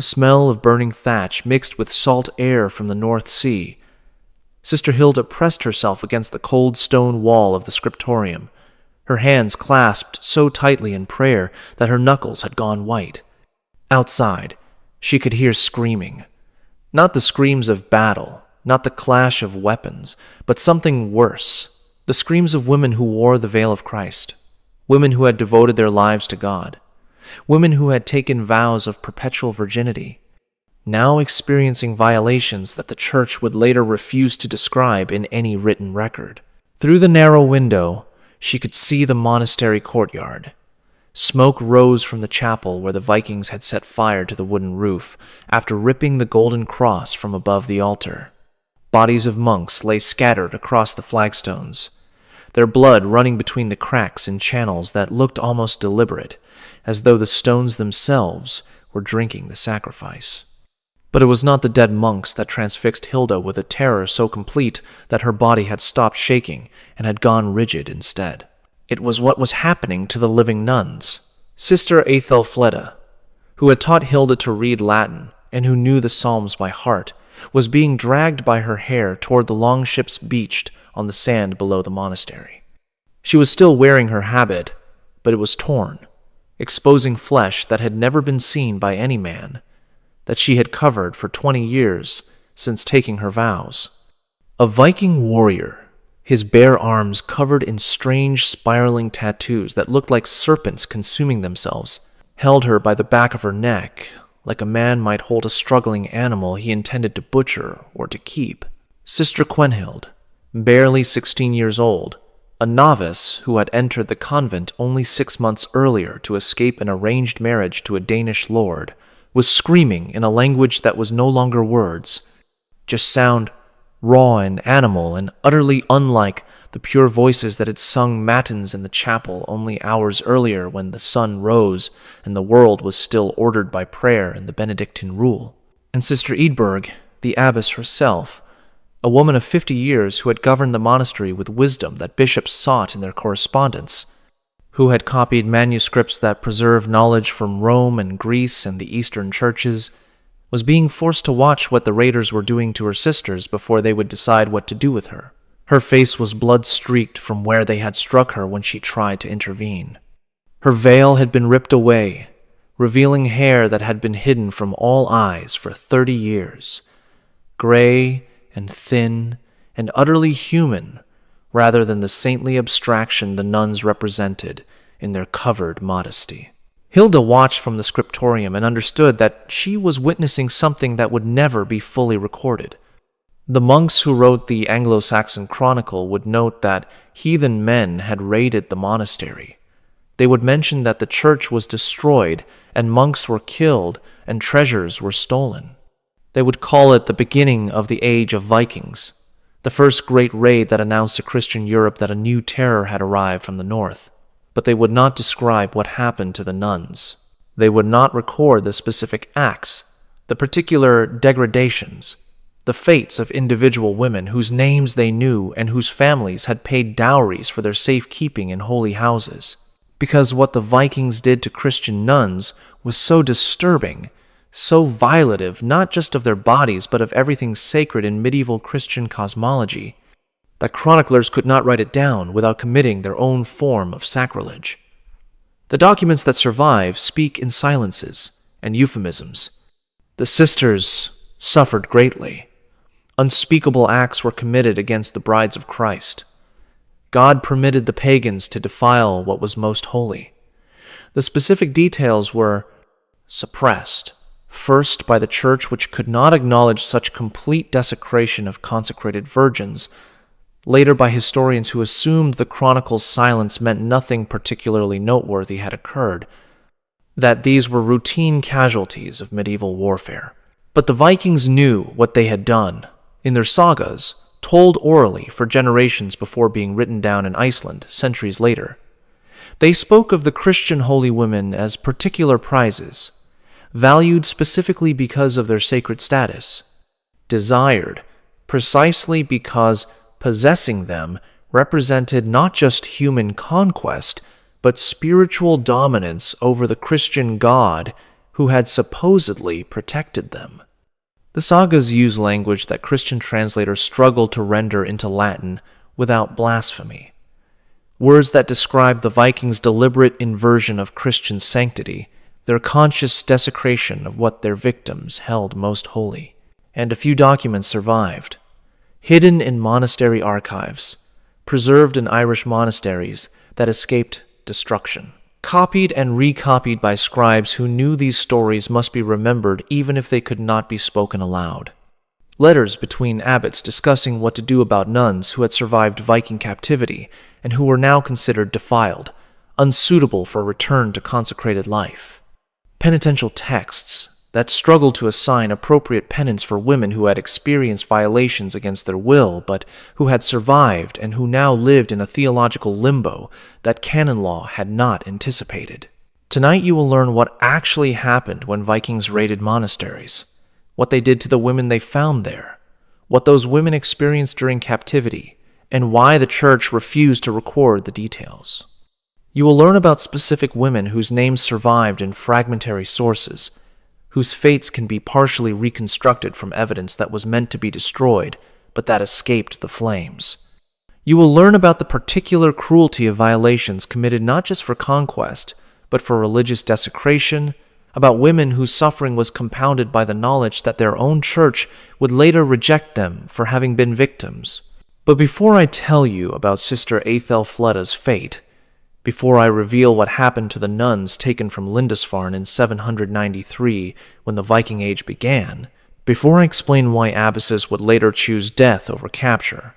smell of burning thatch mixed with salt air from the North Sea. Sister Hilda pressed herself against the cold stone wall of the scriptorium, her hands clasped so tightly in prayer that her knuckles had gone white. Outside, she could hear screaming. Not the screams of battle, not the clash of weapons, but something worse, the screams of women who wore the veil of Christ, women who had devoted their lives to God, women who had taken vows of perpetual virginity, now experiencing violations that the church would later refuse to describe in any written record. Through the narrow window, she could see the monastery courtyard. Smoke rose from the chapel where the Vikings had set fire to the wooden roof after ripping the golden cross from above the altar. Bodies of monks lay scattered across the flagstones, their blood running between the cracks in channels that looked almost deliberate, as though the stones themselves were drinking the sacrifice. But it was not the dead monks that transfixed Hilda with a terror so complete that her body had stopped shaking and had gone rigid instead. It was what was happening to the living nuns. Sister Aethelfleda, who had taught Hilda to read Latin and who knew the Psalms by heart, was being dragged by her hair toward the long ships beached on the sand below the monastery. She was still wearing her habit, but it was torn, exposing flesh that had never been seen by any man, that she had covered for 20 years since taking her vows. A Viking warrior, his bare arms covered in strange spiraling tattoos that looked like serpents consuming themselves, held her by the back of her neck, like a man might hold a struggling animal he intended to butcher or to keep. Sister Quenhild, barely 16 years old, a novice who had entered the convent only 6 months earlier to escape an arranged marriage to a Danish lord, was screaming in a language that was no longer words, just sound raw and animal and utterly unlike the pure voices that had sung matins in the chapel only hours earlier when the sun rose and the world was still ordered by prayer and the Benedictine rule. And Sister Eadburg, the abbess herself, a woman of 50 years who had governed the monastery with wisdom that bishops sought in their correspondence, who had copied manuscripts that preserved knowledge from Rome and Greece and the Eastern churches, was being forced to watch what the raiders were doing to her sisters before they would decide what to do with her. Her face was blood-streaked from where they had struck her when she tried to intervene. Her veil had been ripped away, revealing hair that had been hidden from all eyes for 30 years, gray and thin and utterly human, rather than the saintly abstraction the nuns represented in their covered modesty. Hilda watched from the scriptorium and understood that she was witnessing something that would never be fully recorded. The monks who wrote the Anglo-Saxon Chronicle would note that heathen men had raided the monastery. They would mention that the church was destroyed and monks were killed and treasures were stolen. They would call it the beginning of the age of Vikings, the first great raid that announced to Christian Europe that a new terror had arrived from the north. But they would not describe what happened to the nuns. They would not record the specific acts, the particular degradations, the fates of individual women whose names they knew and whose families had paid dowries for their safekeeping in holy houses. Because what the Vikings did to Christian nuns was so disturbing, so violative not just of their bodies but of everything sacred in medieval Christian cosmology, that chroniclers could not write it down without committing their own form of sacrilege. The documents that survive speak in silences and euphemisms. The sisters suffered greatly. Unspeakable acts were committed against the brides of Christ. God permitted the pagans to defile what was most holy. The specific details were suppressed, first by the church, which could not acknowledge such complete desecration of consecrated virgins, later by historians who assumed the chronicle's silence meant nothing particularly noteworthy had occurred, that these were routine casualties of medieval warfare. But the Vikings knew what they had done. In their sagas, told orally for generations before being written down in Iceland centuries later, they spoke of the Christian holy women as particular prizes, valued specifically because of their sacred status, desired precisely because possessing them represented not just human conquest, but spiritual dominance over the Christian God who had supposedly protected them. The sagas use language that Christian translators struggled to render into Latin without blasphemy. Words that describe the Vikings' deliberate inversion of Christian sanctity, their conscious desecration of what their victims held most holy. And a few documents survived, hidden in monastery archives, preserved in Irish monasteries that escaped destruction. Copied and recopied by scribes who knew these stories must be remembered even if they could not be spoken aloud. Letters between abbots discussing what to do about nuns who had survived Viking captivity and who were now considered defiled, unsuitable for return to consecrated life. Penitential texts that struggled to assign appropriate penance for women who had experienced violations against their will but who had survived and who now lived in a theological limbo that canon law had not anticipated. Tonight you will learn what actually happened when Vikings raided monasteries, what they did to the women they found there, what those women experienced during captivity, and why the church refused to record the details. You will learn about specific women whose names survived in fragmentary sources, whose fates can be partially reconstructed from evidence that was meant to be destroyed, but that escaped the flames. You will learn about the particular cruelty of violations committed not just for conquest, but for religious desecration, about women whose suffering was compounded by the knowledge that their own church would later reject them for having been victims. But before I tell you about Sister Æthelfleda's fate, before I reveal what happened to the nuns taken from Lindisfarne in 793 when the Viking Age began, before I explain why abbesses would later choose death over capture,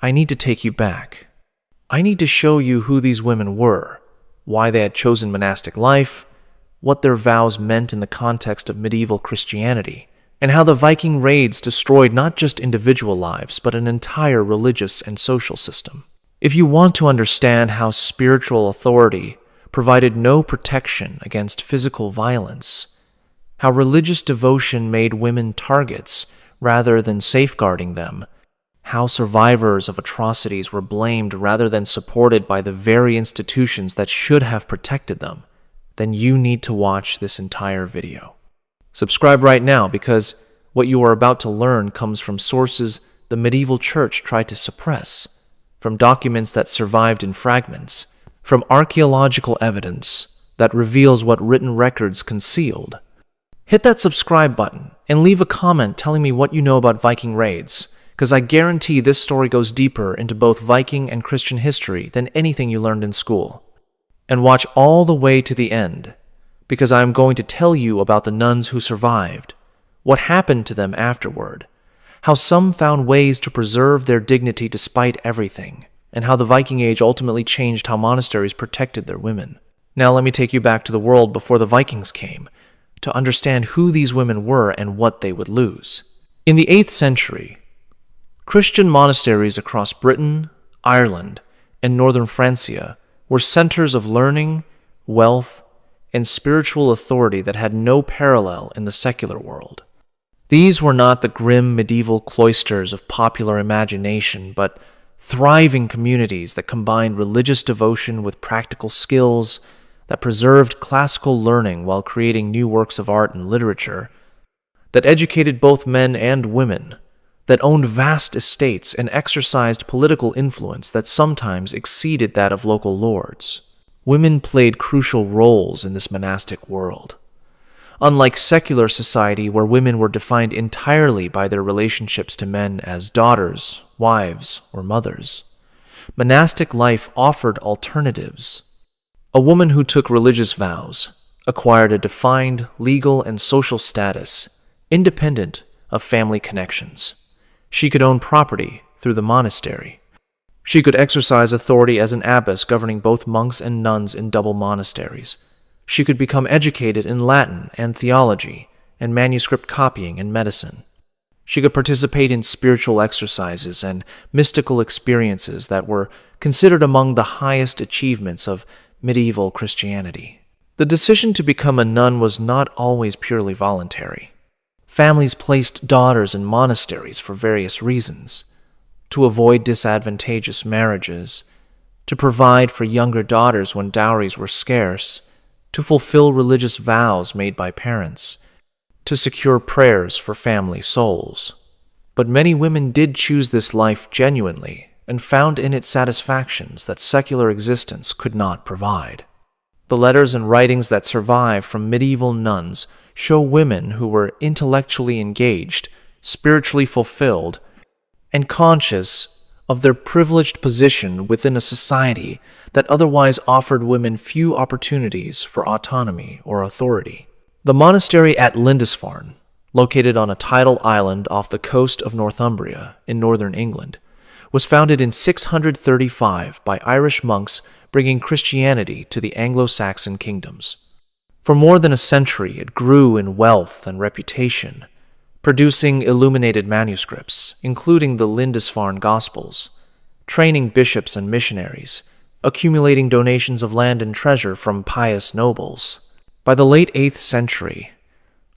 I need to take you back. I need to show you who these women were, why they had chosen monastic life, what their vows meant in the context of medieval Christianity, and how the Viking raids destroyed not just individual lives, but an entire religious and social system. If you want to understand how spiritual authority provided no protection against physical violence, how religious devotion made women targets rather than safeguarding them, how survivors of atrocities were blamed rather than supported by the very institutions that should have protected them, then you need to watch this entire video. Subscribe right now because what you are about to learn comes from sources the medieval church tried to suppress, from documents that survived in fragments, from archaeological evidence that reveals what written records concealed. Hit that subscribe button and leave a comment telling me what you know about Viking raids, because I guarantee this story goes deeper into both Viking and Christian history than anything you learned in school. And watch all the way to the end, because I am going to tell you about the nuns who survived, what happened to them afterward, how some found ways to preserve their dignity despite everything, and how the Viking Age ultimately changed how monasteries protected their women. Now let me take you back to the world before the Vikings came, to understand who these women were and what they would lose. In the 8th century, Christian monasteries across Britain, Ireland, and northern Francia were centers of learning, wealth, and spiritual authority that had no parallel in the secular world. These were not the grim medieval cloisters of popular imagination, but thriving communities that combined religious devotion with practical skills, that preserved classical learning while creating new works of art and literature, that educated both men and women, that owned vast estates and exercised political influence that sometimes exceeded that of local lords. Women played crucial roles in this monastic world. Unlike secular society where women were defined entirely by their relationships to men as daughters, wives, or mothers, monastic life offered alternatives. A woman who took religious vows acquired a defined legal and social status independent of family connections. She could own property through the monastery. She could exercise authority as an abbess governing both monks and nuns in double monasteries. She could become educated in Latin and theology and manuscript copying and medicine. She could participate in spiritual exercises and mystical experiences that were considered among the highest achievements of medieval Christianity. The decision to become a nun was not always purely voluntary. Families placed daughters in monasteries for various reasons: to avoid disadvantageous marriages, to provide for younger daughters when dowries were scarce, to fulfill religious vows made by parents, to secure prayers for family souls. But many women did choose this life genuinely and found in it satisfactions that secular existence could not provide. The letters and writings that survive from medieval nuns show women who were intellectually engaged, spiritually fulfilled, and conscious of their privileged position within a society that otherwise offered women few opportunities for autonomy or authority. The monastery at Lindisfarne, located on a tidal island off the coast of Northumbria in northern England, was founded in 635 by Irish monks bringing Christianity to the Anglo-Saxon kingdoms. For more than a century, it grew in wealth and reputation, producing illuminated manuscripts, including the Lindisfarne Gospels, training bishops and missionaries, accumulating donations of land and treasure from pious nobles. By the late 8th century,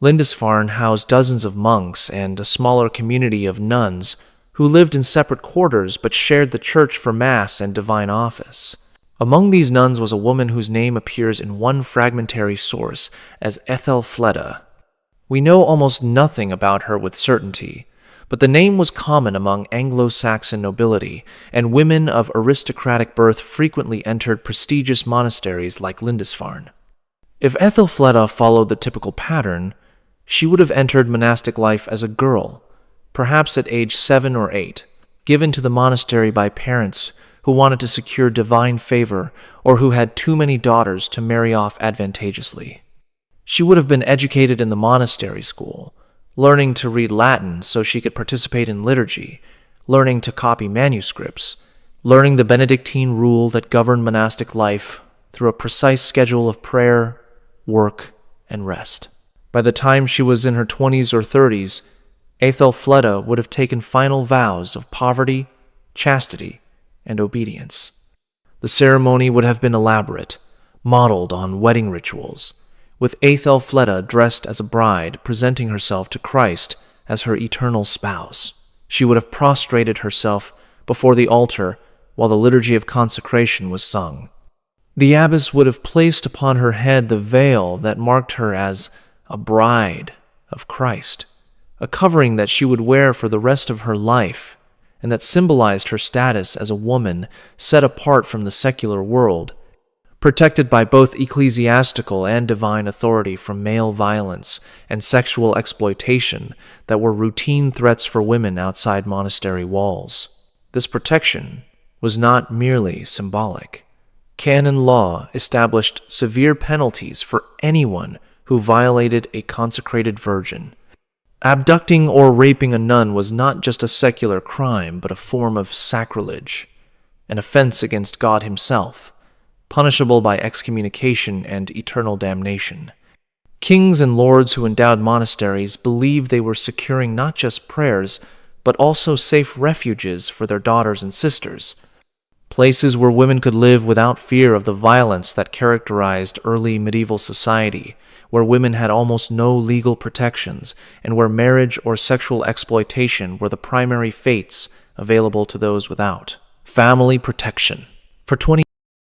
Lindisfarne housed dozens of monks and a smaller community of nuns who lived in separate quarters but shared the church for Mass and divine office. Among these nuns was a woman whose name appears in one fragmentary source as Ethelfleda. We know almost nothing about her with certainty, but the name was common among Anglo-Saxon nobility, and women of aristocratic birth frequently entered prestigious monasteries like Lindisfarne. If Ethelfleda followed the typical pattern, she would have entered monastic life as a girl, perhaps at age 7 or 8, given to the monastery by parents who wanted to secure divine favor or who had too many daughters to marry off advantageously. She would have been educated in the monastery school, learning to read Latin so she could participate in liturgy, learning to copy manuscripts, learning the Benedictine rule that governed monastic life through a precise schedule of prayer, work, and rest. By the time she was in her 20s or 30s, Ethelfleda would have taken final vows of poverty, chastity, and obedience. The ceremony would have been elaborate, modeled on wedding rituals, with Ethelfleda dressed as a bride presenting herself to Christ as her eternal spouse. She would have prostrated herself before the altar while the liturgy of consecration was sung. The abbess would have placed upon her head the veil that marked her as a bride of Christ, a covering that she would wear for the rest of her life, and that symbolized her status as a woman set apart from the secular world, protected by both ecclesiastical and divine authority from male violence and sexual exploitation that were routine threats for women outside monastery walls. This protection was not merely symbolic. Canon law established severe penalties for anyone who violated a consecrated virgin. Abducting or raping a nun was not just a secular crime, but a form of sacrilege, an offense against God himself, punishable by excommunication and eternal damnation. Kings and lords who endowed monasteries believed they were securing not just prayers, but also safe refuges for their daughters and sisters, places where women could live without fear of the violence that characterized early medieval society, where women had almost no legal protections, and where marriage or sexual exploitation were the primary fates available to those without. Family protection. For 20